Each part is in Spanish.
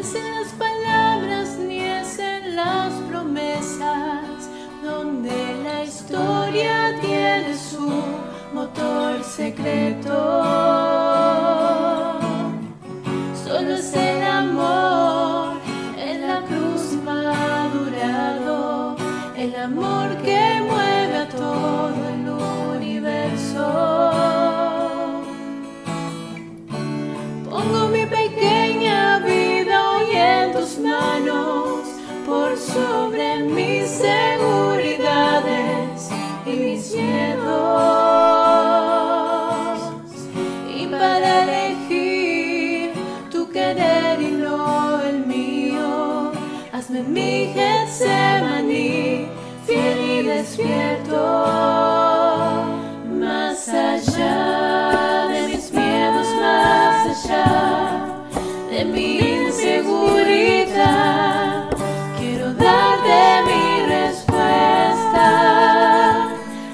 es en las palabras ni es en las promesas, donde la historia tiene su motor secreto. Solo es el amor en la cruz madurado, el amor que mueve a todo el universo. Pongo mi pequeña vida hoy en tus manos, por sobre mis seguridades y mis miedos. Y para elegir tu querer y no el mío, hazme mi Getsemaní, fiel y despierto. Más allá de mis miedos, más allá de mi inseguridad, quiero darte mi respuesta.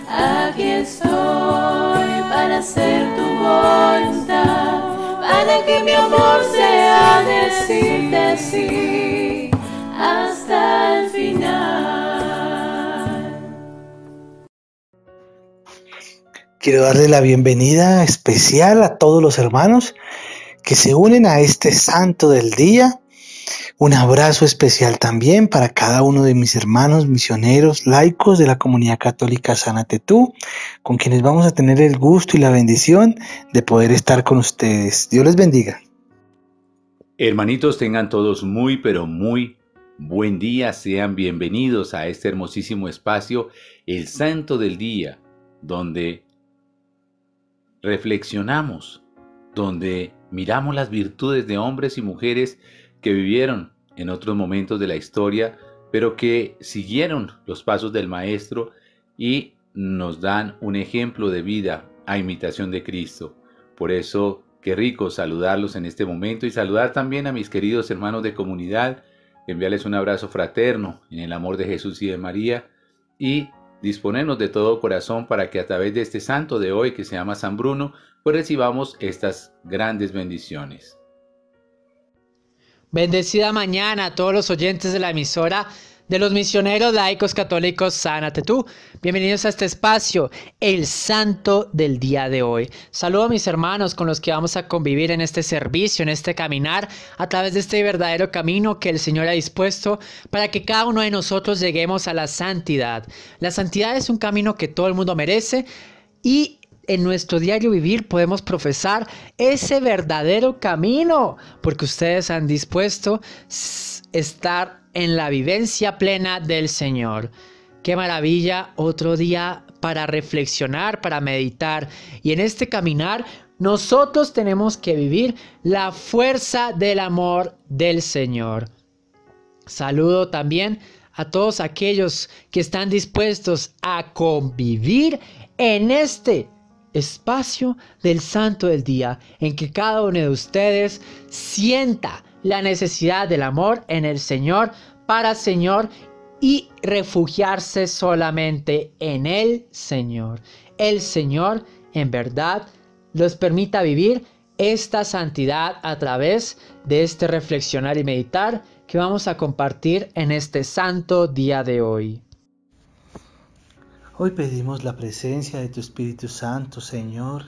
Aquí estoy para hacer tu voluntad, para que mi amor sea decirte sí hasta el final. Quiero darle la bienvenida especial a todos los hermanos que se unen a este santo del día. Un abrazo especial también para cada uno de mis hermanos misioneros laicos de la comunidad católica Sánate Tú, con quienes vamos a tener el gusto y la bendición de poder estar con ustedes. Dios les bendiga. Hermanitos, tengan todos muy, pero muy buen día. Sean bienvenidos a este hermosísimo espacio, el Santo del Día, donde reflexionamos, donde miramos las virtudes de hombres y mujeres que vivieron en otros momentos de la historia, pero que siguieron los pasos del Maestro y nos dan un ejemplo de vida a imitación de Cristo. Por eso, qué rico saludarlos en este momento y saludar también a mis queridos hermanos de comunidad, enviarles un abrazo fraterno en el amor de Jesús y de María y disponernos de todo corazón para que a través de este santo de hoy que se llama San Bruno, pues recibamos estas grandes bendiciones. Bendecida mañana a todos los oyentes de la emisora de los misioneros laicos católicos Sánate Tú. Bienvenidos a este espacio, el santo del día de hoy. Saludo a mis hermanos con los que vamos a convivir en este servicio, en este caminar, a través de este verdadero camino que el Señor ha dispuesto para que cada uno de nosotros lleguemos a la santidad. La santidad es un camino que todo el mundo merece y en nuestro diario vivir podemos profesar ese verdadero camino, porque ustedes han dispuesto estar en la vivencia plena del Señor. ¡Qué maravilla! Otro día para reflexionar, para meditar. Y en este caminar nosotros tenemos que vivir la fuerza del amor del Señor. Saludo también a todos aquellos que están dispuestos a convivir en este espacio del santo del día, en que cada uno de ustedes sienta la necesidad del amor en el Señor, para Señor, y refugiarse solamente en el Señor. El Señor, en verdad, los permita vivir esta santidad a través de este reflexionar y meditar que vamos a compartir en este santo día de hoy. Hoy pedimos la presencia de tu Espíritu Santo, Señor.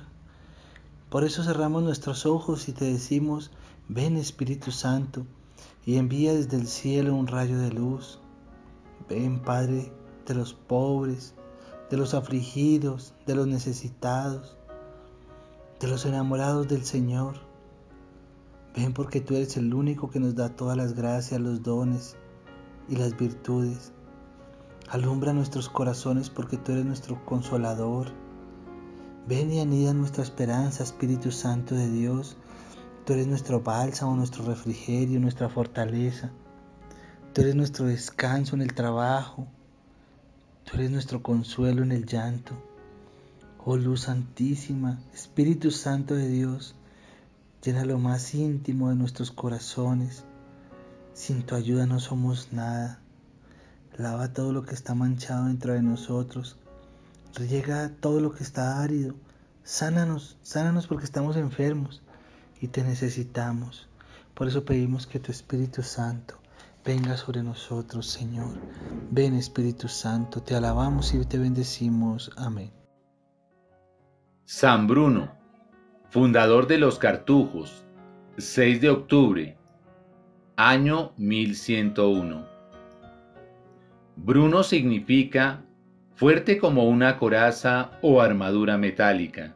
Por eso cerramos nuestros ojos y te decimos: ven, Espíritu Santo, y envía desde el cielo un rayo de luz. Ven, Padre de los pobres, de los afligidos, de los necesitados, de los enamorados del Señor. Ven, porque tú eres el único que nos da todas las gracias, los dones y las virtudes. Alumbra nuestros corazones, porque tú eres nuestro consolador. Ven y anida nuestra esperanza, Espíritu Santo de Dios. Tú eres nuestro bálsamo, nuestro refrigerio, nuestra fortaleza. Tú eres nuestro descanso en el trabajo. Tú eres nuestro consuelo en el llanto. Oh luz santísima, Espíritu Santo de Dios, llena lo más íntimo de nuestros corazones. Sin tu ayuda no somos nada. Lava todo lo que está manchado dentro de nosotros. Riega todo lo que está árido. Sánanos porque estamos enfermos y te necesitamos. Por eso pedimos que tu Espíritu Santo venga sobre nosotros, Señor. Ven, Espíritu Santo, te alabamos y te bendecimos. Amén. San Bruno, fundador de los Cartujos, 6 de octubre, año 1101. Bruno significa fuerte como una coraza o armadura metálica.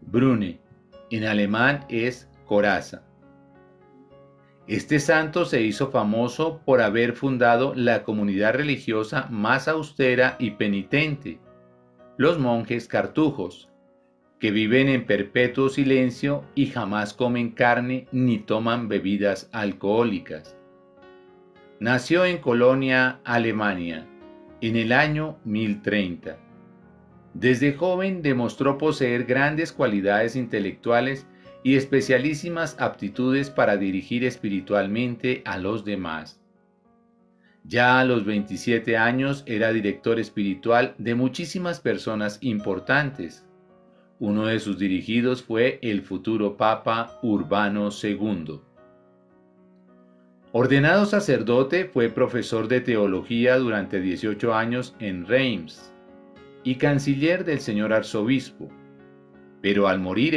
Brune, en alemán, es coraza. Este santo se hizo famoso por haber fundado la comunidad religiosa más austera y penitente, los monjes cartujos, que viven en perpetuo silencio y jamás comen carne ni toman bebidas alcohólicas. Nació en Colonia, Alemania, en el año 1030. Desde joven demostró poseer grandes cualidades intelectuales y especialísimas aptitudes para dirigir espiritualmente a los demás. Ya a los 27 años era director espiritual de muchísimas personas importantes. Uno de sus dirigidos fue el futuro Papa Urbano II. Ordenado sacerdote, fue profesor de teología durante 18 años en Reims y canciller del señor arzobispo. Pero al morir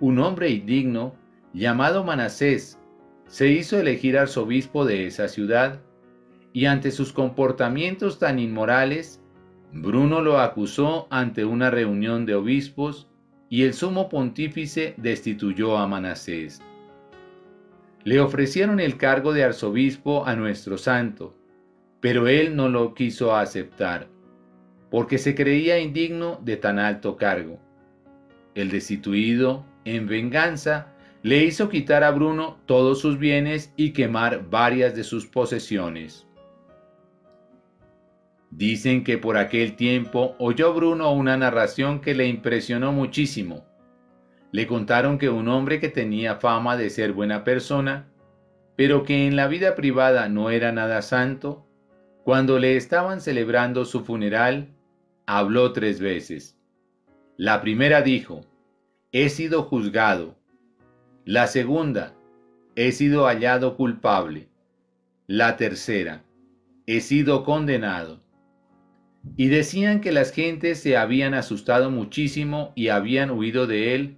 un hombre indigno, llamado Manasés, se hizo elegir arzobispo de esa ciudad, y ante sus comportamientos tan inmorales, Bruno lo acusó ante una reunión de obispos, y el sumo pontífice destituyó a Manasés. Le ofrecieron el cargo de arzobispo a nuestro santo, pero él no lo quiso aceptar, porque se creía indigno de tan alto cargo. El destituido, en venganza, le hizo quitar a Bruno todos sus bienes y quemar varias de sus posesiones. Dicen que por aquel tiempo oyó Bruno una narración que le impresionó muchísimo. Le contaron que un hombre que tenía fama de ser buena persona, pero que en la vida privada no era nada santo, cuando le estaban celebrando su funeral, habló 3 veces. La primera dijo: he sido juzgado. La segunda: he sido hallado culpable. La tercera: he sido condenado. Y decían que las gentes se habían asustado muchísimo y habían huido de él,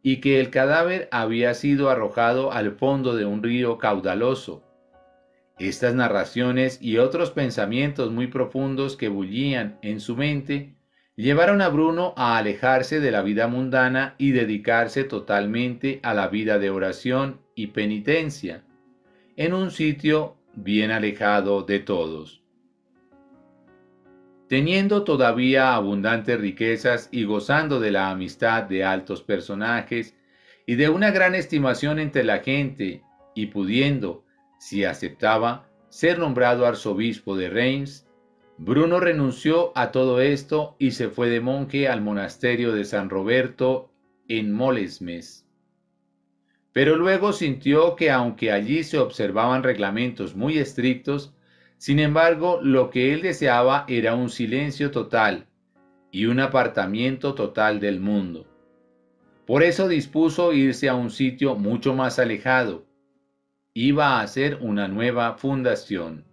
y que el cadáver había sido arrojado al fondo de un río caudaloso. Estas narraciones y otros pensamientos muy profundos que bullían en su mente llevaron a Bruno a alejarse de la vida mundana y dedicarse totalmente a la vida de oración y penitencia, en un sitio bien alejado de todos. Teniendo todavía abundantes riquezas y gozando de la amistad de altos personajes y de una gran estimación entre la gente, y pudiendo, si aceptaba, ser nombrado arzobispo de Reims, Bruno renunció a todo esto y se fue de monje al monasterio de San Roberto en Molesmes. Pero luego sintió que aunque allí se observaban reglamentos muy estrictos, sin embargo, lo que él deseaba era un silencio total y un apartamiento total del mundo. Por eso dispuso irse a un sitio mucho más alejado. Iba a hacer una nueva fundación.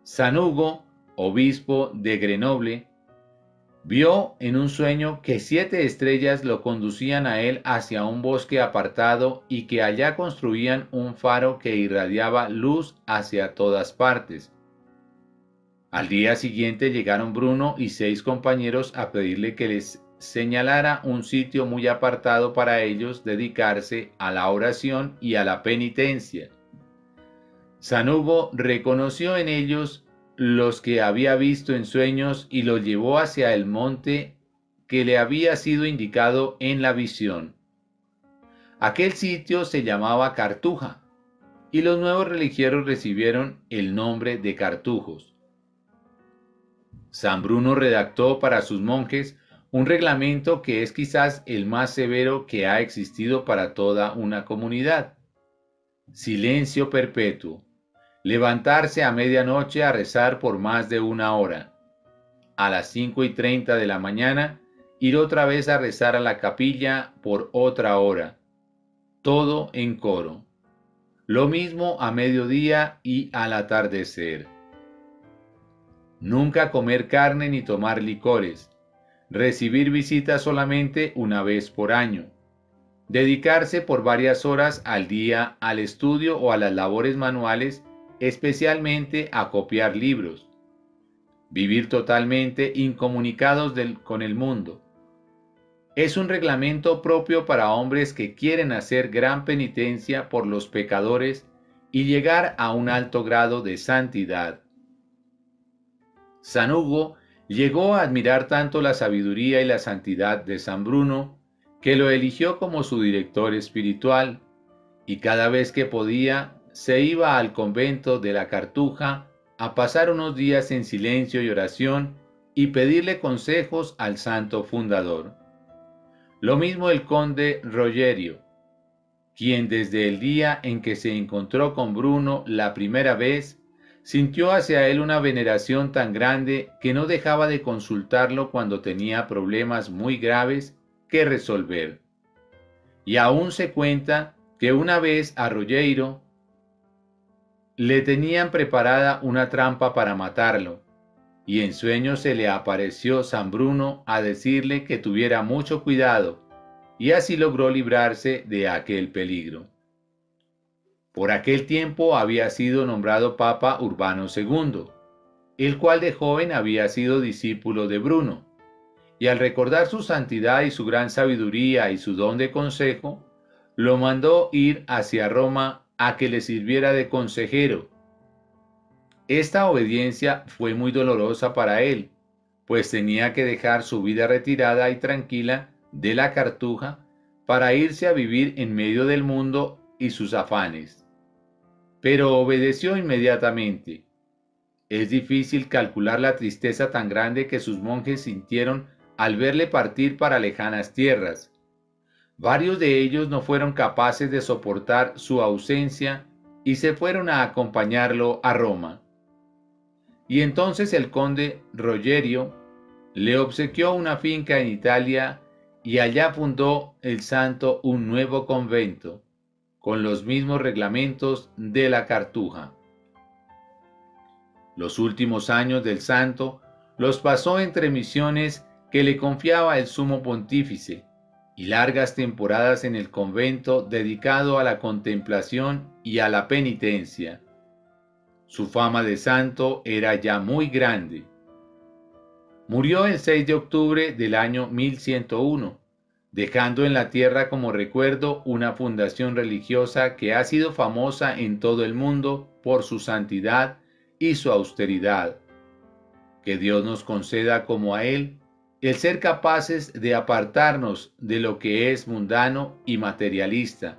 San Hugo, obispo de Grenoble, vio en un sueño que 7 estrellas lo conducían a él hacia un bosque apartado y que allá construían un faro que irradiaba luz hacia todas partes. Al día siguiente llegaron Bruno y 6 compañeros a pedirle que les señalara un sitio muy apartado para ellos dedicarse a la oración y a la penitencia. San Hugo reconoció en ellos los que había visto en sueños y los llevó hacia el monte que le había sido indicado en la visión. Aquel sitio se llamaba Cartuja, y los nuevos religiosos recibieron el nombre de cartujos. San Bruno redactó para sus monjes un reglamento que es quizás el más severo que ha existido para toda una comunidad. Silencio perpetuo. Levantarse a medianoche a rezar por más de 1 hora. A las 5:30 de la mañana, ir otra vez a rezar a la capilla por otra hora. todo en coro. Lo mismo a mediodía y al atardecer. Nunca comer carne ni tomar licores. Recibir visitas solamente una vez por año. Dedicarse por varias horas al día al estudio o a las labores manuales, especialmente a copiar libros. Vivir totalmente incomunicados con el mundo. Es un reglamento propio para hombres que quieren hacer gran penitencia por los pecadores y llegar a un alto grado de santidad. San Hugo llegó a admirar tanto la sabiduría y la santidad de San Bruno que lo eligió como su director espiritual, y cada vez que podía se iba al convento de la Cartuja a pasar unos días en silencio y oración y pedirle consejos al santo fundador. Lo mismo el conde Rogerio, quien desde el día en que se encontró con Bruno la primera vez, sintió hacia él una veneración tan grande que no dejaba de consultarlo cuando tenía problemas muy graves que resolver. Y aún se cuenta que una vez a Rogerio le tenían preparada una trampa para matarlo, y en sueños se le apareció San Bruno a decirle que tuviera mucho cuidado, y así logró librarse de aquel peligro. Por aquel tiempo había sido nombrado Papa Urbano II, el cual de joven había sido discípulo de Bruno, y al recordar su santidad y su gran sabiduría y su don de consejo, lo mandó ir hacia Roma a que le sirviera de consejero. Esta obediencia fue muy dolorosa para él, pues tenía que dejar su vida retirada y tranquila de la Cartuja para irse a vivir en medio del mundo y sus afanes. Pero obedeció inmediatamente. Es difícil calcular la tristeza tan grande que sus monjes sintieron al verle partir para lejanas tierras. Varios de ellos no fueron capaces de soportar su ausencia y se fueron a acompañarlo a Roma. Y entonces el conde Rogerio le obsequió una finca en Italia y allá fundó el santo un nuevo convento, con los mismos reglamentos de la Cartuja. Los últimos años del santo los pasó entre misiones que le confiaba el sumo pontífice y largas temporadas en el convento dedicado a la contemplación y a la penitencia. Su fama de santo era ya muy grande. Murió el 6 de octubre del año 1101, dejando en la tierra como recuerdo una fundación religiosa que ha sido famosa en todo el mundo por su santidad y su austeridad. Que Dios nos conceda como a Él el ser capaces de apartarnos de lo que es mundano y materialista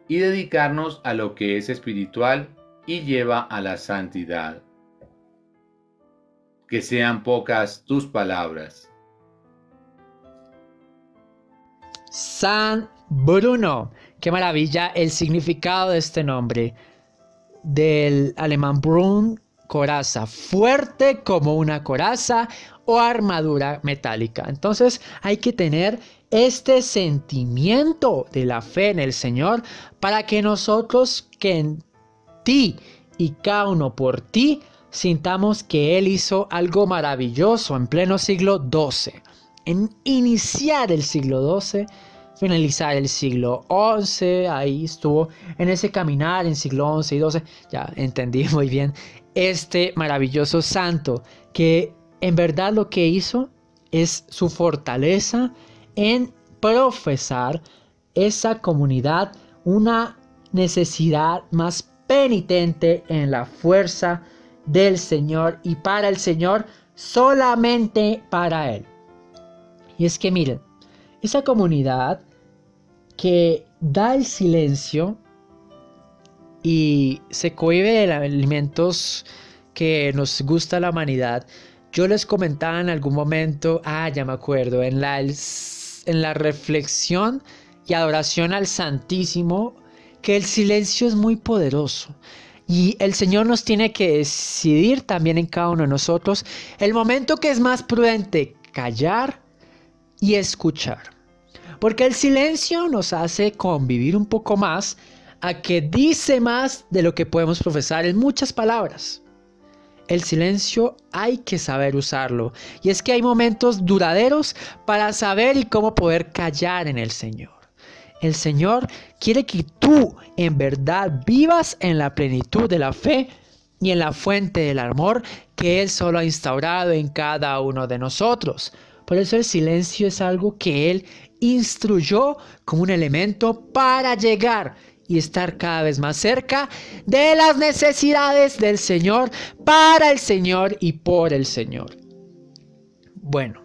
y dedicarnos a lo que es espiritual y lleva a la santidad. Que sean pocas tus palabras. San Bruno. Qué maravilla el significado de este nombre. Del alemán Brun, coraza, fuerte como una coraza o armadura metálica. Entonces hay que tener este sentimiento de la fe en el Señor para que nosotros, que en ti y cada uno por ti, sintamos que Él hizo algo maravilloso en pleno siglo XII, en iniciar el siglo XII, finalizar el siglo XI, ahí estuvo en ese caminar en siglo XI y XII, ya entendí muy bien, este maravilloso santo que en verdad lo que hizo es su fortaleza en profesar esa comunidad, una necesidad más penitente en la fuerza del Señor y para el Señor, solamente para Él. Y es que miren, esa comunidad que da el silencio y se cohíbe de alimentos que nos gusta la humanidad. Yo les comentaba en algún momento, ya me acuerdo, en la reflexión y adoración al Santísimo, que el silencio es muy poderoso. Y el Señor nos tiene que decidir también en cada uno de nosotros el momento que es más prudente callar y escuchar. Porque el silencio nos hace convivir un poco más, a que dice más de lo que podemos profesar en muchas palabras. El silencio hay que saber usarlo, y es que hay momentos duraderos para saber y cómo poder callar en el Señor. El Señor quiere que tú en verdad vivas en la plenitud de la fe y en la fuente del amor que Él solo ha instaurado en cada uno de nosotros. Por eso el silencio es algo que Él instruyó como un elemento para llegar y estar cada vez más cerca de las necesidades del Señor, para el Señor y por el Señor. Bueno,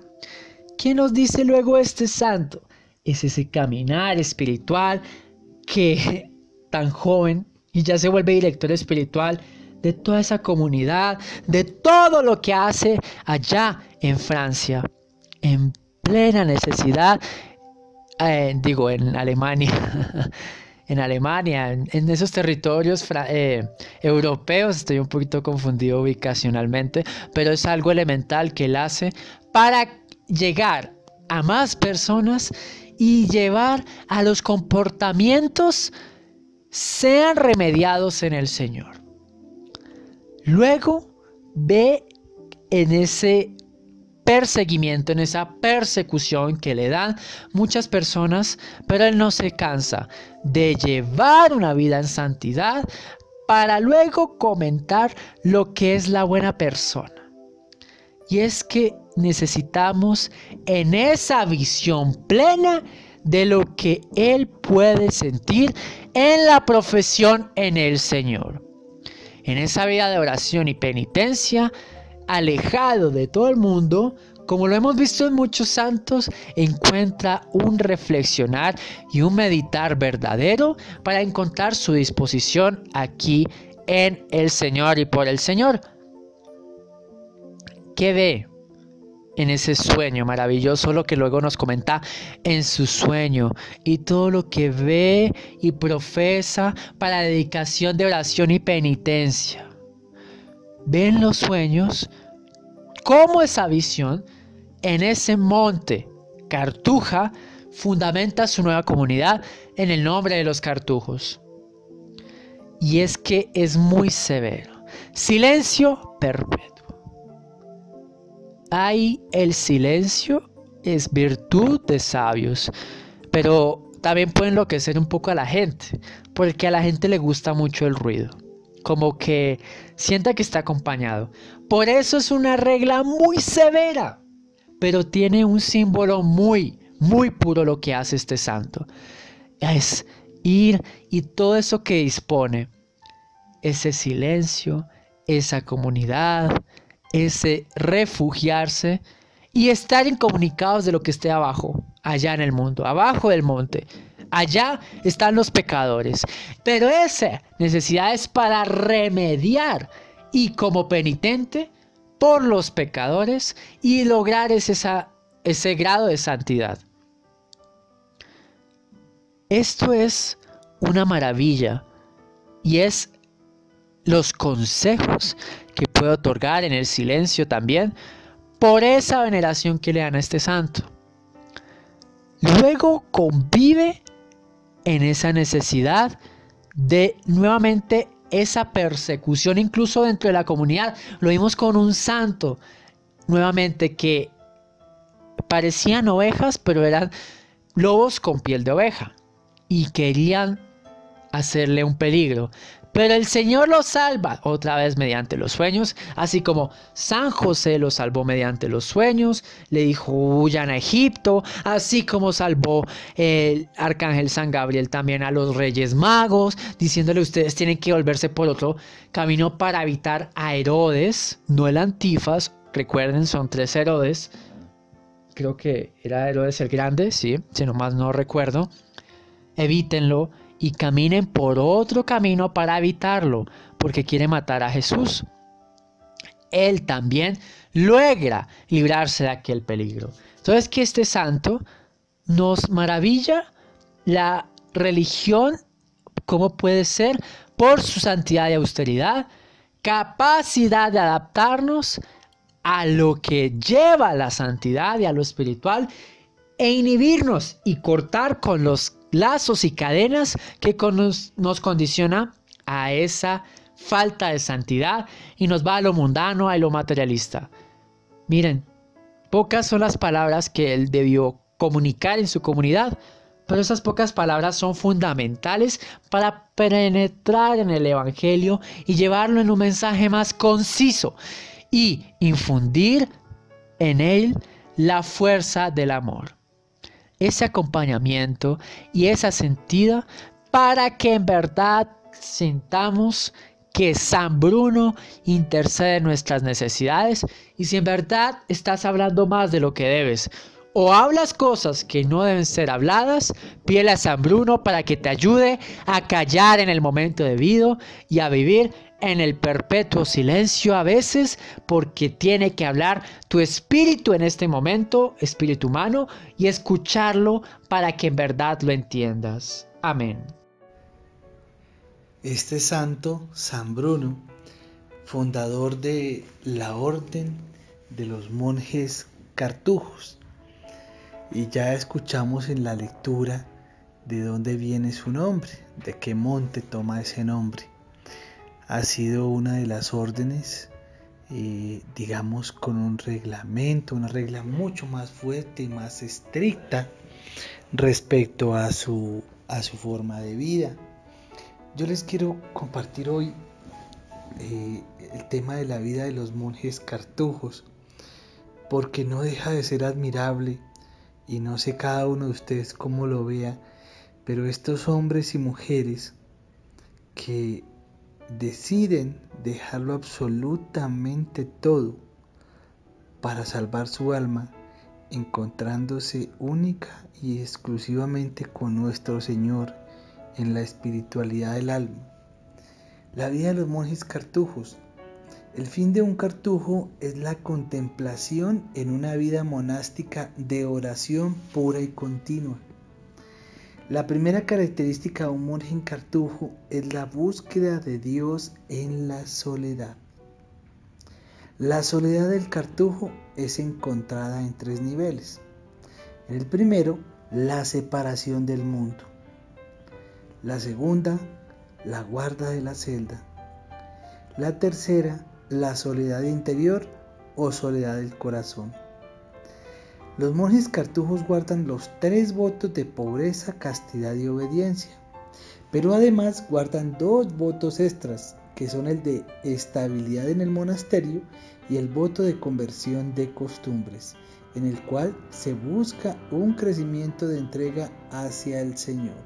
¿qué nos dice luego este santo? Es ese caminar espiritual que tan joven y ya se vuelve director espiritual de toda esa comunidad, de todo lo que hace allá en Francia, en plena necesidad, en Alemania, en esos territorios europeos. Estoy un poquito confundido ubicacionalmente, pero es algo elemental que él hace para llegar a más personas y llevar a los comportamientos sean remediados en el Señor. Luego ve en ese perseguimiento, en esa persecución que le dan muchas personas, pero él no se cansa de llevar una vida en santidad para luego comentar lo que es la buena persona. Y es que necesitamos en esa visión plena de lo que él puede sentir en la profesión en el Señor. En esa vida de oración y penitencia, alejado de todo el mundo, como lo hemos visto en muchos santos, encuentra un reflexionar y un meditar verdadero para encontrar su disposición aquí en el Señor y por el Señor. ¿Qué ve en ese sueño maravilloso? Lo que luego nos comenta en su sueño, y todo lo que ve y profesa para dedicación de oración y penitencia. Ve en los sueños cómo esa visión en ese monte Cartuja fundamenta su nueva comunidad en el nombre de los cartujos. Y es que es muy severo. Silencio perpetuo. El silencio es virtud de sabios, pero también puede enloquecer un poco a la gente, porque a la gente le gusta mucho el ruido, como que sienta que está acompañado. Por eso es una regla muy severa, pero tiene un símbolo muy, muy puro lo que hace este santo. Es ir y todo eso que dispone, ese silencio, esa comunidad, ese refugiarse y estar incomunicados de lo que esté abajo, allá en el mundo, abajo del monte. Allá están los pecadores, pero esa necesidad es para remediar y como penitente por los pecadores y lograr ese grado de santidad. Esto es una maravilla y es los consejos que puede otorgar en el silencio también por esa veneración que le dan a este santo. Luego convive en esa necesidad de nuevamente esa persecución incluso dentro de la comunidad. Lo vimos con un santo nuevamente que parecían ovejas, pero eran lobos con piel de oveja y querían hacerle un peligro. Pero el Señor lo salva otra vez mediante los sueños, así como San José lo salvó mediante los sueños, le dijo huyan a Egipto, así como salvó el arcángel San Gabriel también a los reyes magos, diciéndole ustedes tienen que volverse por otro camino para evitar a Herodes, no el Antifas. Recuerden, son 3 Herodes, creo que era Herodes el Grande, sí, si nomás no recuerdo. Evítenlo y caminen por otro camino para evitarlo, porque quiere matar a Jesús. Él también logra librarse de aquel peligro. Entonces, que este santo nos maravilla la religión, cómo puede ser por su santidad y austeridad, capacidad de adaptarnos a lo que lleva a la santidad y a lo espiritual e inhibirnos y cortar con los lazos y cadenas que nos condiciona a esa falta de santidad y nos va a lo mundano, a lo materialista. Miren, pocas son las palabras que él debió comunicar en su comunidad, pero esas pocas palabras son fundamentales para penetrar en el Evangelio y llevarlo en un mensaje más conciso y infundir en él la fuerza del amor, ese acompañamiento y esa sentida para que en verdad sintamos que San Bruno intercede en nuestras necesidades. Y si en verdad estás hablando más de lo que debes o hablas cosas que no deben ser habladas, pídele a San Bruno para que te ayude a callar en el momento debido y a vivir en el perpetuo silencio a veces, porque tiene que hablar tu espíritu en este momento, espíritu humano, y escucharlo para que en verdad lo entiendas. Amén. Este santo, San Bruno, fundador de la orden de los monjes cartujos, y ya escuchamos en la lectura de dónde viene su nombre, de qué monte toma ese nombre. Ha sido una de las órdenes, digamos, con un reglamento, una regla mucho más fuerte y más estricta respecto a su forma de vida. Yo les quiero compartir hoy el tema de la vida de los monjes cartujos, porque no deja de ser admirable, y no sé cada uno de ustedes cómo lo vea, pero estos hombres y mujeres que deciden dejarlo absolutamente todo para salvar su alma, encontrándose única y exclusivamente con nuestro Señor en la espiritualidad del alma. La vida de los monjes cartujos. El fin de un cartujo es la contemplación en una vida monástica de oración pura y continua. La primera característica de un monje en cartujo es la búsqueda de Dios en la soledad. La soledad del cartujo es encontrada en 3 niveles. En el primero, la separación del mundo. La segunda, la guarda de la celda. La tercera, la soledad interior o soledad del corazón. Los monjes cartujos guardan los 3 votos de pobreza, castidad y obediencia, pero además guardan 2 votos extras, que son el de estabilidad en el monasterio y el voto de conversión de costumbres, en el cual se busca un crecimiento de entrega hacia el Señor.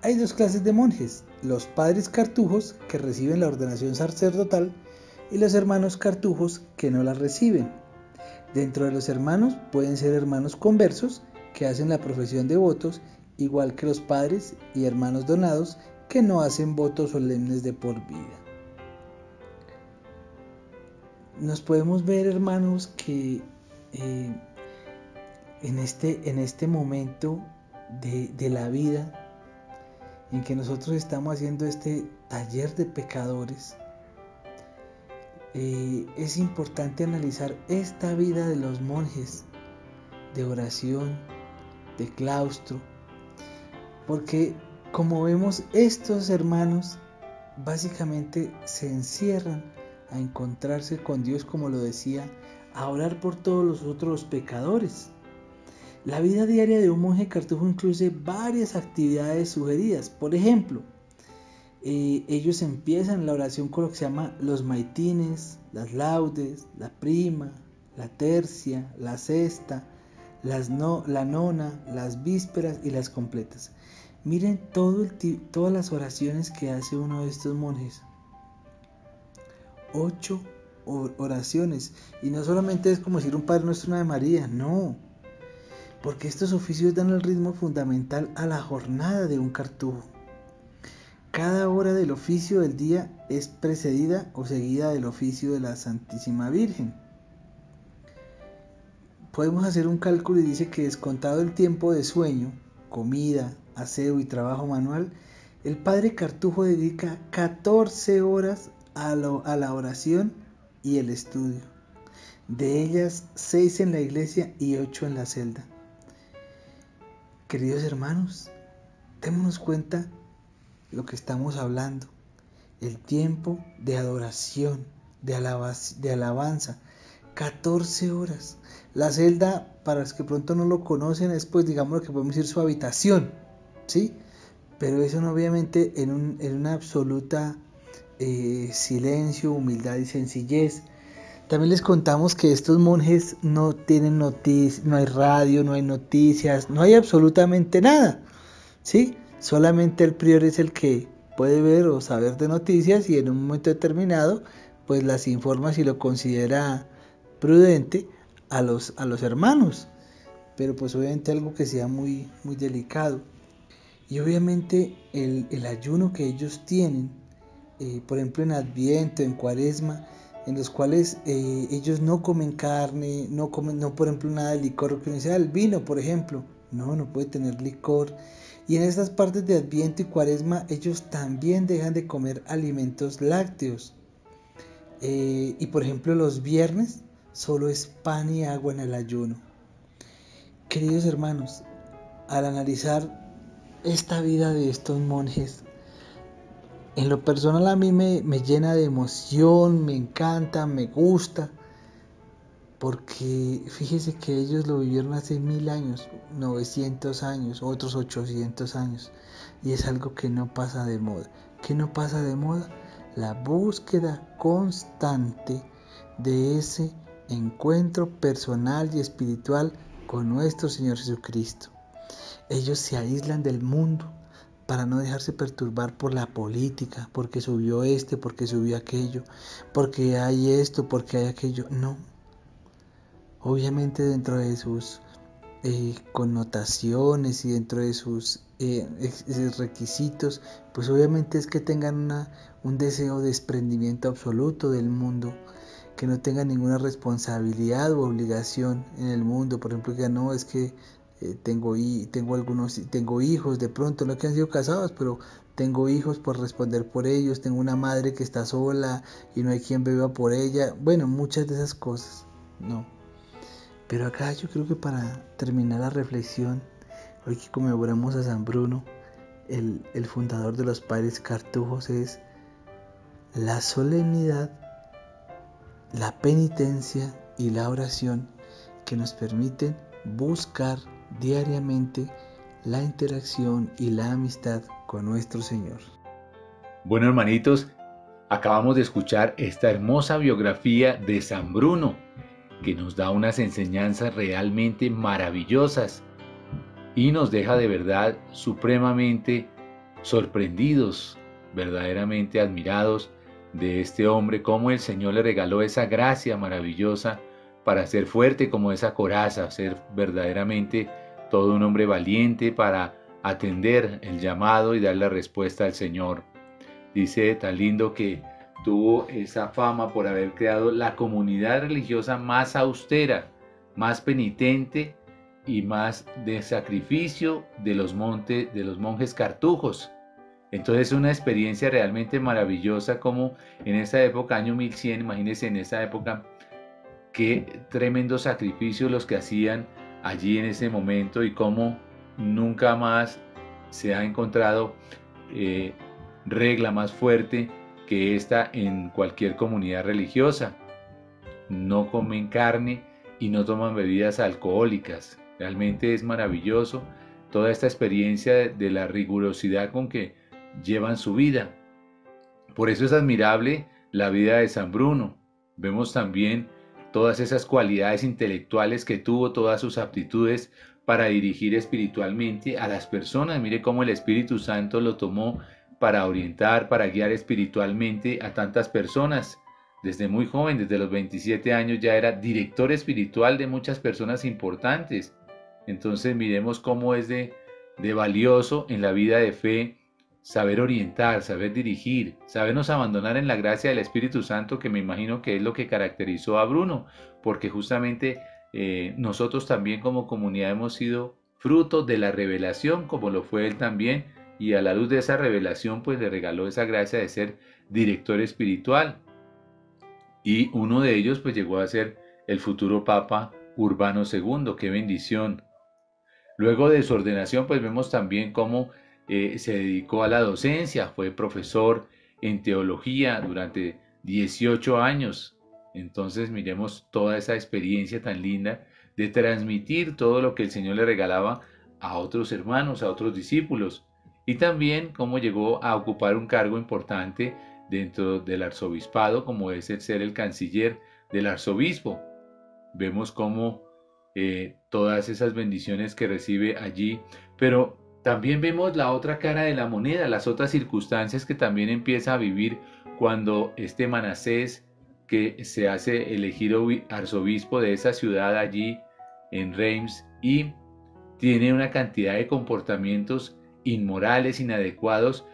Hay 2 clases de monjes: los padres cartujos, que reciben la ordenación sacerdotal, y los hermanos cartujos, que no la reciben. Dentro de los hermanos pueden ser hermanos conversos, que hacen la profesión de votos, igual que los padres y hermanos donados, que no hacen votos solemnes de por vida. Nos podemos ver, hermanos, que en este momento de la vida en que nosotros estamos haciendo este taller de pecadores, es importante analizar esta vida de los monjes de oración, de claustro, porque como vemos, estos hermanos básicamente se encierran a encontrarse con Dios, como lo decía, a orar por todos los otros pecadores. La vida diaria de un monje cartujo incluye varias actividades sugeridas. Por ejemplo, ellos empiezan la oración con lo que se llama los maitines, las laudes, la prima, la tercia, la sexta, la nona, las vísperas y las completas. Miren todas las oraciones que hace uno de estos monjes. 8 oraciones. Y no solamente es como decir un Padre Nuestro, una Ave María, no. Porque estos oficios dan el ritmo fundamental a la jornada de un cartujo. Cada hora del oficio del día es precedida o seguida del oficio de la Santísima Virgen. Podemos hacer un cálculo y dice que, descontado el tiempo de sueño, comida, aseo y trabajo manual, el padre cartujo dedica 14 horas a la oración y el estudio. de ellas 6 en la iglesia y 8 en la celda. Queridos hermanos, démonos cuenta lo que estamos hablando, el tiempo de adoración, de alabanza, 14 horas. La celda, para los que pronto no lo conocen, es pues digamos lo que podemos decir su habitación, ¿sí? Pero eso no, obviamente en una absoluta silencio, humildad y sencillez. También les contamos que estos monjes no tienen noticias, no hay radio, no hay noticias, no hay absolutamente nada, ¿sí? Solamente el prior es el que puede ver o saber de noticias y en un momento determinado pues las informa si lo considera prudente a los hermanos, pero pues obviamente algo que sea muy, muy delicado. Y obviamente el ayuno que ellos tienen, por ejemplo en Adviento, en Cuaresma, en los cuales ellos no comen carne, no comen, no por ejemplo nada de licor, que no sea el vino, por ejemplo, no puede tener licor. Y en estas partes de Adviento y Cuaresma ellos también dejan de comer alimentos lácteos. Y por ejemplo los viernes solo es pan y agua en el ayuno. Queridos hermanos, al analizar esta vida de estos monjes, en lo personal a mí me llena de emoción, me encanta, me gusta, porque fíjese que ellos lo vivieron hace 1000 años, 900 años, otros 800 años, y es algo que no pasa de moda. ¿Qué no pasa de moda? La búsqueda constante de ese encuentro personal y espiritual con nuestro Señor Jesucristo. Ellos se aíslan del mundo para no dejarse perturbar por la política, porque subió porque subió aquello, porque hay esto, porque hay aquello. No. Obviamente dentro de sus connotaciones y dentro de sus requisitos, pues obviamente es que tengan un deseo de desprendimiento absoluto del mundo, que no tengan ninguna responsabilidad o obligación en el mundo. Por ejemplo, que no es que tengo hijos, de pronto no que han sido casados, pero tengo hijos por responder por ellos, tengo una madre que está sola y no hay quien beba por ella. Bueno, muchas de esas cosas, no. Pero acá yo creo que para terminar la reflexión, hoy que conmemoramos a San Bruno, el fundador de los padres cartujos, es la solemnidad, la penitencia y la oración que nos permiten buscar diariamente la interacción y la amistad con nuestro Señor. Bueno, hermanitos, acabamos de escuchar esta hermosa biografía de San Bruno, que nos da unas enseñanzas realmente maravillosas y nos deja de verdad supremamente sorprendidos, verdaderamente admirados de este hombre, cómo el Señor le regaló esa gracia maravillosa para ser fuerte como esa coraza, ser verdaderamente todo un hombre valiente para atender el llamado y dar la respuesta al Señor. Dice tan lindo que tuvo esa fama por haber creado la comunidad religiosa más austera, más penitente y más de sacrificio de los monjes cartujos. Entonces es una experiencia realmente maravillosa, como en esa época, año 1100, imagínense en esa época, qué tremendos sacrificios los que hacían allí en ese momento y cómo nunca más se ha encontrado regla más fuerte que esta en cualquier comunidad religiosa. No comen carne y no toman bebidas alcohólicas. Realmente es maravilloso toda esta experiencia de la rigurosidad con que llevan su vida. Por eso es admirable la vida de San Bruno. Vemos también todas esas cualidades intelectuales que tuvo, todas sus aptitudes para dirigir espiritualmente a las personas. Mire cómo el Espíritu Santo lo tomó para orientar, para guiar espiritualmente a tantas personas. Desde muy joven, desde los 27 años, ya era director espiritual de muchas personas importantes. Entonces miremos cómo es de valioso en la vida de fe saber orientar, saber dirigir, sabernos abandonar en la gracia del Espíritu Santo, que me imagino que es lo que caracterizó a Bruno, porque justamente nosotros también como comunidad hemos sido fruto de la revelación, como lo fue él también, y a la luz de esa revelación pues le regaló esa gracia de ser director espiritual, y uno de ellos pues llegó a ser el futuro Papa Urbano II. ¡Qué bendición! Luego de su ordenación, pues vemos también cómo se dedicó a la docencia. Fue profesor en teología durante 18 años. Entonces miremos toda esa experiencia tan linda de transmitir todo lo que el Señor le regalaba a otros hermanos, a otros discípulos. Y también cómo llegó a ocupar un cargo importante dentro del arzobispado, como es el ser el canciller del arzobispo. Vemos cómo todas esas bendiciones que recibe allí, pero también vemos la otra cara de la moneda, las otras circunstancias que también empieza a vivir cuando este Manasés, que se hace elegido arzobispo de esa ciudad allí en Reims, y tiene una cantidad de comportamientos inmorales, inadecuados,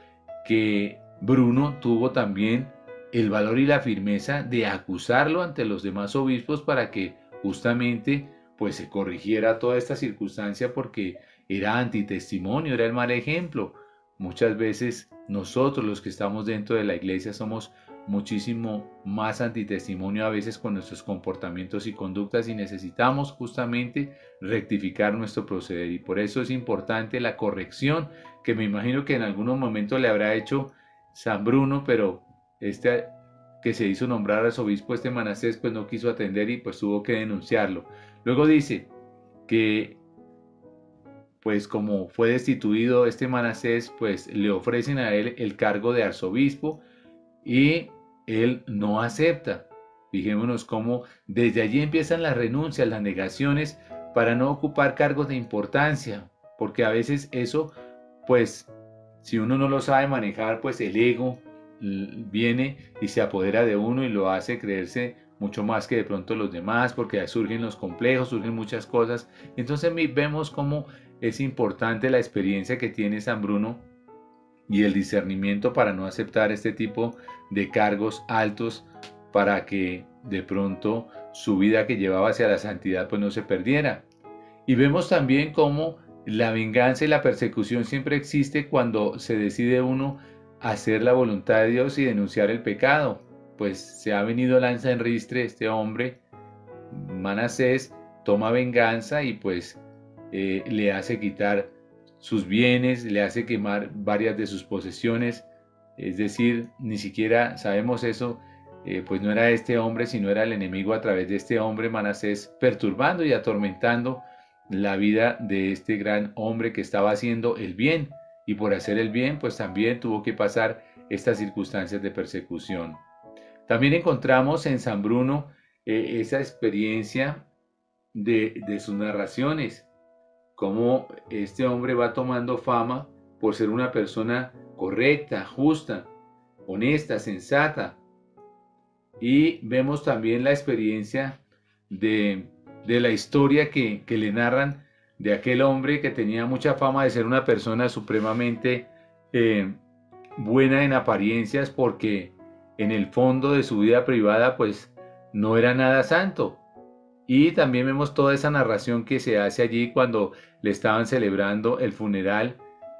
que Bruno tuvo también el valor y la firmeza de acusarlo ante los demás obispos para que justamente pues se corrigiera toda esta circunstancia, porque era antitestimonio, era el mal ejemplo. Muchas veces nosotros, los que estamos dentro de la iglesia, somos muchísimo más antitestimonio a veces con nuestros comportamientos y conductas, y necesitamos justamente rectificar nuestro proceder, y por eso es importante la corrección que me imagino que en algunos momentos le habrá hecho San Bruno, pero este que se hizo nombrar arzobispo, este Manasés, pues no quiso atender y pues tuvo que denunciarlo. Luego dice que pues como fue destituido este Manasés, pues le ofrecen a él el cargo de arzobispo y él no acepta. Fijémonos cómo desde allí empiezan las renuncias, las negaciones para no ocupar cargos de importancia, porque a veces eso, pues si uno no lo sabe manejar, pues el ego viene y se apodera de uno y lo hace creerse mucho más que de pronto los demás, porque surgen los complejos, surgen muchas cosas. Entonces vemos cómo es importante la experiencia que tiene San Bruno y el discernimiento para no aceptar este tipo de cargos altos, para que de pronto su vida que llevaba hacia la santidad pues no se perdiera. Y vemos también cómo la venganza y la persecución siempre existe cuando se decide uno hacer la voluntad de Dios y denunciar el pecado. Pues se ha venido lanza en ristre este hombre, Manasés, toma venganza y pues le hace quitar sus bienes, le hace quemar varias de sus posesiones. Es decir, ni siquiera sabemos eso, pues no era este hombre, sino era el enemigo a través de este hombre Manasés, perturbando y atormentando la vida de este gran hombre que estaba haciendo el bien, y por hacer el bien pues también tuvo que pasar estas circunstancias de persecución. También encontramos en San Bruno esa experiencia de sus narraciones, cómo este hombre va tomando fama por ser una persona correcta, justa, honesta, sensata. Y vemos también la experiencia de la historia que le narran de aquel hombre que tenía mucha fama de ser una persona supremamente buena en apariencias, porque en el fondo de su vida privada pues no era nada santo. Y también vemos toda esa narración que se hace allí cuando le estaban celebrando el funeral,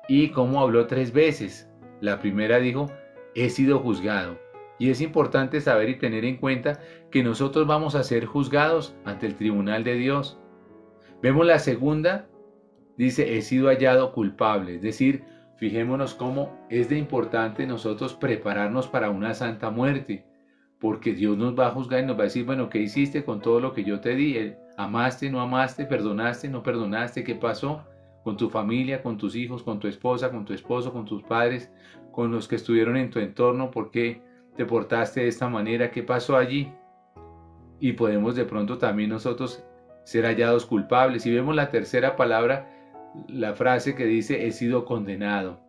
y cómo habló 3 veces. La primera dijo: he sido juzgado. Y es importante saber y tener en cuenta que nosotros vamos a ser juzgados ante el tribunal de Dios. Vemos la segunda, dice: he sido hallado culpable. Es decir, fijémonos cómo es de importante nosotros prepararnos para una santa muerte, porque Dios nos va a juzgar y nos va a decir: bueno, ¿qué hiciste con todo lo que yo te di? ¿Amaste, no amaste? ¿Perdonaste, no perdonaste? ¿Qué pasó con tu familia, con tus hijos, con tu esposa, con tu esposo, con tus padres, con los que estuvieron en tu entorno? ¿Por qué te portaste de esta manera? ¿Qué pasó allí? Y podemos de pronto también nosotros ser hallados culpables. Y vemos la tercera palabra, la frase que dice: he sido condenado.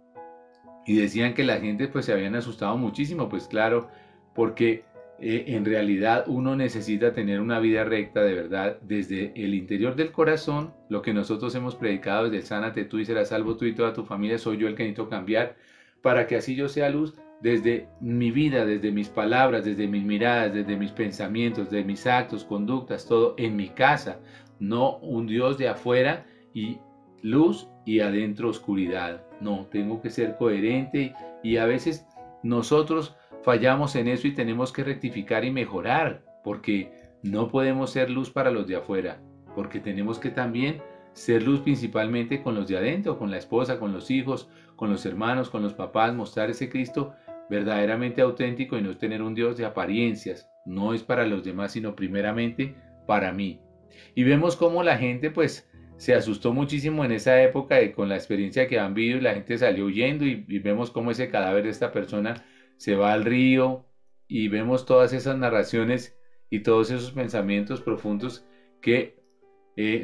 Y decían que la gente pues se habían asustado muchísimo, pues claro, porque en realidad uno necesita tener una vida recta de verdad desde el interior del corazón. Lo que nosotros hemos predicado desde el Sánate tú y serás salvo tú y toda tu familia, soy yo el que necesito cambiar, para que así yo sea luz desde mi vida, desde mis palabras, desde mis miradas, desde mis pensamientos, desde mis actos, conductas, todo en mi casa. No un Dios de afuera y luz y adentro oscuridad. No, tengo que ser coherente, y a veces nosotros fallamos en eso y tenemos que rectificar y mejorar, porque no podemos ser luz para los de afuera, porque tenemos que también ser luz principalmente con los de adentro, con la esposa, con los hijos, con los hermanos, con los papás, mostrar ese Cristo verdaderamente auténtico y no tener un Dios de apariencias. No es para los demás, sino primeramente para mí. Y vemos cómo la gente pues se asustó muchísimo en esa época con la experiencia que han vivido y la gente salió huyendo y vemos cómo ese cadáver de esta persona se va al río y vemos todas esas narraciones y todos esos pensamientos profundos que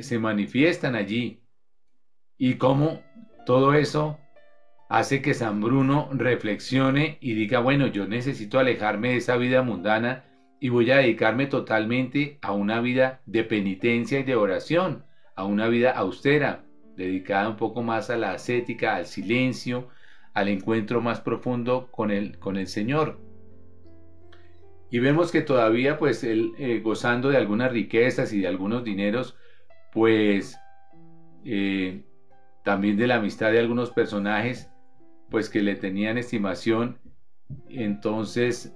se manifiestan allí y cómo todo eso hace que San Bruno reflexione y diga, bueno, yo necesito alejarme de esa vida mundana y voy a dedicarme totalmente a una vida de penitencia y de oración, a una vida austera, dedicada un poco más a la ascética, al silencio, al encuentro más profundo con el Señor. Y vemos que todavía pues él gozando de algunas riquezas y de algunos dineros, pues también de la amistad de algunos personajes pues que le tenían estimación. Entonces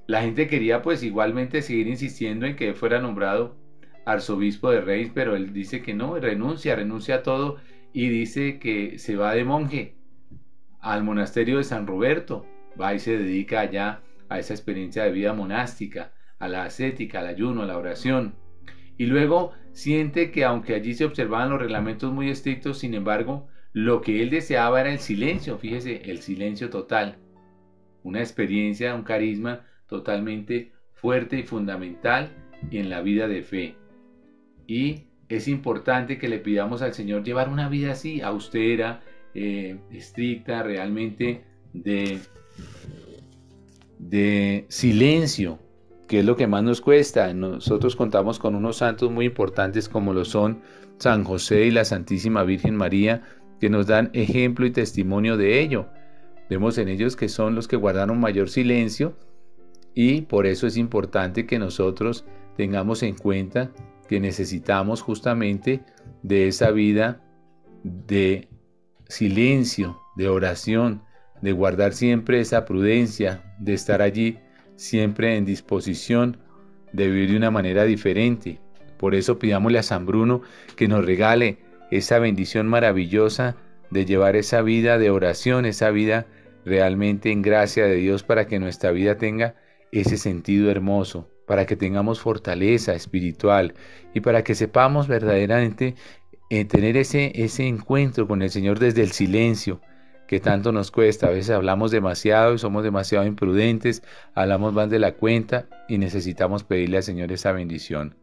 la gente quería pues igualmente seguir insistiendo en que fuera nombrado arzobispo de Reims, pero él dice que no, renuncia a todo y dice que se va de monje al monasterio de San Roberto, va y se dedica allá a esa experiencia de vida monástica, a la ascética, al ayuno, a la oración. Y luego siente que aunque allí se observaban los reglamentos muy estrictos, sin embargo, lo que él deseaba era el silencio, fíjese, el silencio total. Una experiencia, un carisma totalmente fuerte y fundamental en la vida de fe. Y es importante que le pidamos al Señor llevar una vida así, austera, estricta, realmente de silencio, que es lo que más nos cuesta. Nosotros contamos con unos santos muy importantes como lo son San José y la Santísima Virgen María, que nos dan ejemplo y testimonio de ello. Vemos en ellos que son los que guardaron mayor silencio y por eso es importante que nosotros tengamos en cuenta que necesitamos justamente de esa vida de silencio, de oración, de guardar siempre esa prudencia, de estar allí siempre en disposición de vivir de una manera diferente. Por eso pidámosle a San Bruno que nos regale esa bendición maravillosa de llevar esa vida de oración, esa vida realmente en gracia de Dios, para que nuestra vida tenga ese sentido hermoso, para que tengamos fortaleza espiritual y para que sepamos verdaderamente tener ese encuentro con el Señor desde el silencio, que tanto nos cuesta. A veces hablamos demasiado y somos demasiado imprudentes, hablamos más de la cuenta y necesitamos pedirle al Señor esa bendición.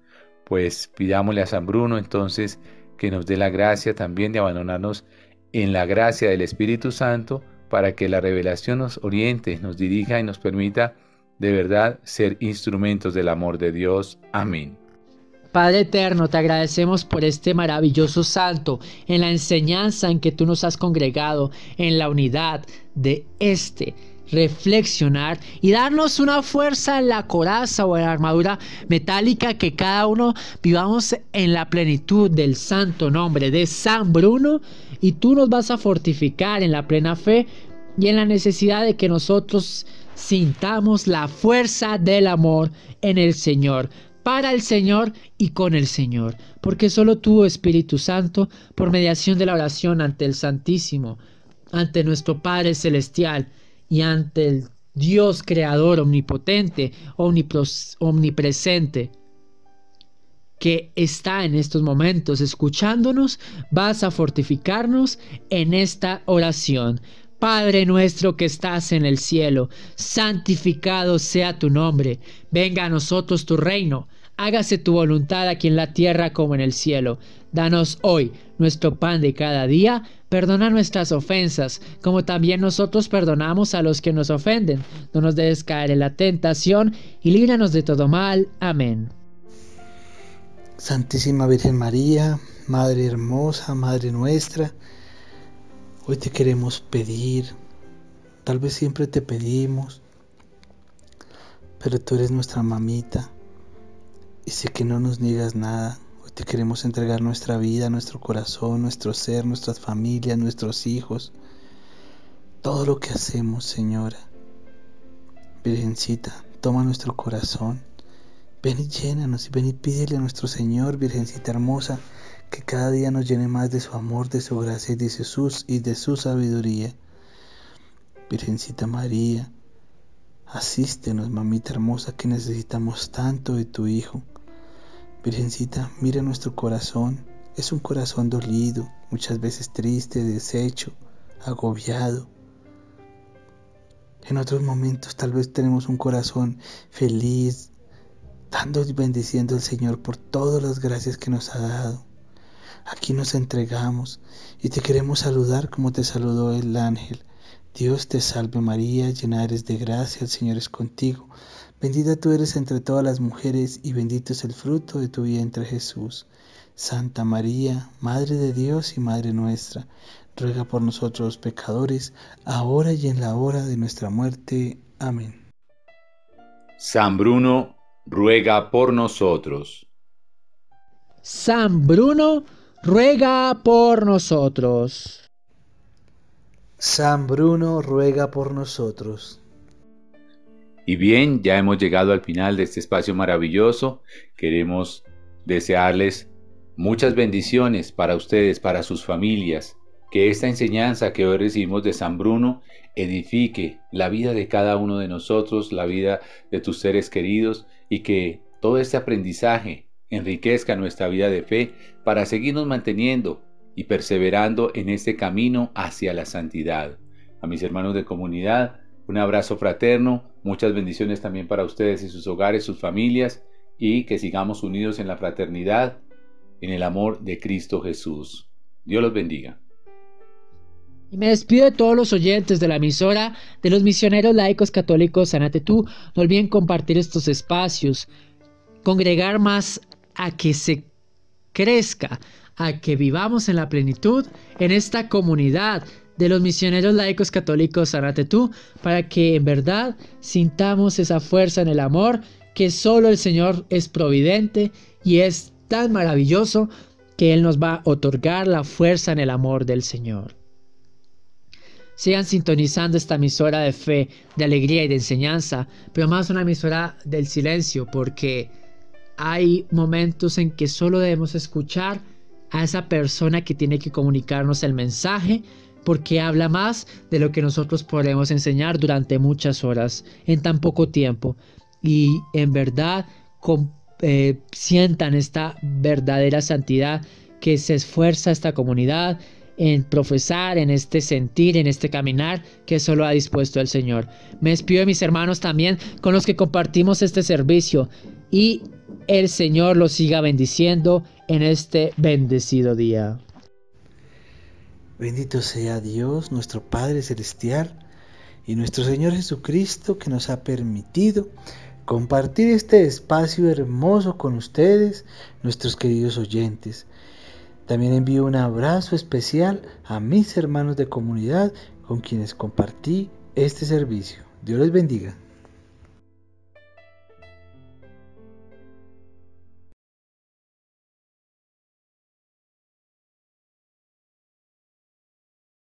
Pues pidámosle a San Bruno entonces que nos dé la gracia también de abandonarnos en la gracia del Espíritu Santo, para que la revelación nos oriente, nos dirija y nos permita de verdad ser instrumentos del amor de Dios. Amén. Padre eterno, te agradecemos por este maravilloso santo, en la enseñanza en que tú nos has congregado, en la unidad de reflexionar y darnos una fuerza en la coraza o en la armadura metálica, que cada uno vivamos en la plenitud del santo nombre de San Bruno, y tú nos vas a fortificar en la plena fe y en la necesidad de que nosotros sintamos la fuerza del amor en el Señor, para el Señor y con el Señor, porque solo tú, Espíritu Santo, por mediación de la oración ante el Santísimo, ante nuestro Padre Celestial y ante el Dios Creador omnipotente, omnipresente, que está en estos momentos escuchándonos, vas a fortificarnos en esta oración. Padre nuestro que estás en el cielo, santificado sea tu nombre. Venga a nosotros tu reino. Hágase tu voluntad aquí en la tierra como en el cielo. Danos hoy nuestro pan de cada día. Perdona nuestras ofensas, como también nosotros perdonamos a los que nos ofenden. No nos dejes caer en la tentación y líbranos de todo mal. Amén. Santísima Virgen María, Madre hermosa, Madre nuestra, hoy te queremos pedir, tal vez siempre te pedimos, pero tú eres nuestra mamita y sé que no nos niegas nada. Hoy te queremos entregar nuestra vida, nuestro corazón, nuestro ser, nuestras familias, nuestros hijos, todo lo que hacemos, Señora. Virgencita, toma nuestro corazón, Ven y llénanos y ven y pídele a nuestro Señor, Virgencita hermosa, que cada día nos llene más de su amor, de su gracia y de su sabiduría. Virgencita María, asístenos, mamita hermosa, que necesitamos tanto de tu Hijo. Virgencita, mira nuestro corazón. Es un corazón dolido, muchas veces triste, deshecho, agobiado. En otros momentos tal vez tenemos un corazón feliz, dando y bendiciendo al Señor por todas las gracias que nos ha dado. Aquí nos entregamos y te queremos saludar como te saludó el ángel. Dios te salve María, llena eres de gracia, el Señor es contigo. Bendita tú eres entre todas las mujeres y bendito es el fruto de tu vientre Jesús. Santa María, Madre de Dios y Madre nuestra, ruega por nosotros los pecadores, ahora y en la hora de nuestra muerte. Amén. San Bruno, ruega por nosotros. San Bruno, ruega por nosotros. San Bruno, ruega por nosotros. Y bien, ya hemos llegado al final de este espacio maravilloso. Queremos desearles muchas bendiciones para ustedes, para sus familias. Que esta enseñanza que hoy recibimos de San Bruno edifique la vida de cada uno de nosotros, la vida de tus seres queridos, y que todo este aprendizaje enriquezca nuestra vida de fe para seguirnos manteniendo y perseverando en este camino hacia la santidad. A mis hermanos de comunidad, un abrazo fraterno, muchas bendiciones también para ustedes y sus hogares, sus familias, y que sigamos unidos en la fraternidad, en el amor de Cristo Jesús. Dios los bendiga. Y me despido de todos los oyentes de la emisora de los misioneros laicos católicos Sánate Tú. No olviden compartir estos espacios, congregar más a que se crezca, a que vivamos en la plenitud en esta comunidad de los misioneros laicos católicos Sánate Tú, para que en verdad sintamos esa fuerza en el amor, que solo el Señor es providente y es tan maravilloso que Él nos va a otorgar la fuerza en el amor del Señor. Sigan sintonizando esta emisora de fe, de alegría y de enseñanza, pero más una emisora del silencio, porque hay momentos en que solo debemos escuchar a esa persona que tiene que comunicarnos el mensaje, porque habla más de lo que nosotros podemos enseñar durante muchas horas en tan poco tiempo. Y en verdad sientan esta verdadera santidad que se esfuerza esta comunidad en profesar, en este sentir, en este caminar que solo ha dispuesto el Señor. Me despido de mis hermanos también con los que compartimos este servicio, y el Señor los siga bendiciendo en este bendecido día. Bendito sea Dios, nuestro Padre Celestial, y nuestro Señor Jesucristo, que nos ha permitido compartir este espacio hermoso con ustedes, nuestros queridos oyentes. También envío un abrazo especial a mis hermanos de comunidad con quienes compartí este servicio. Dios les bendiga.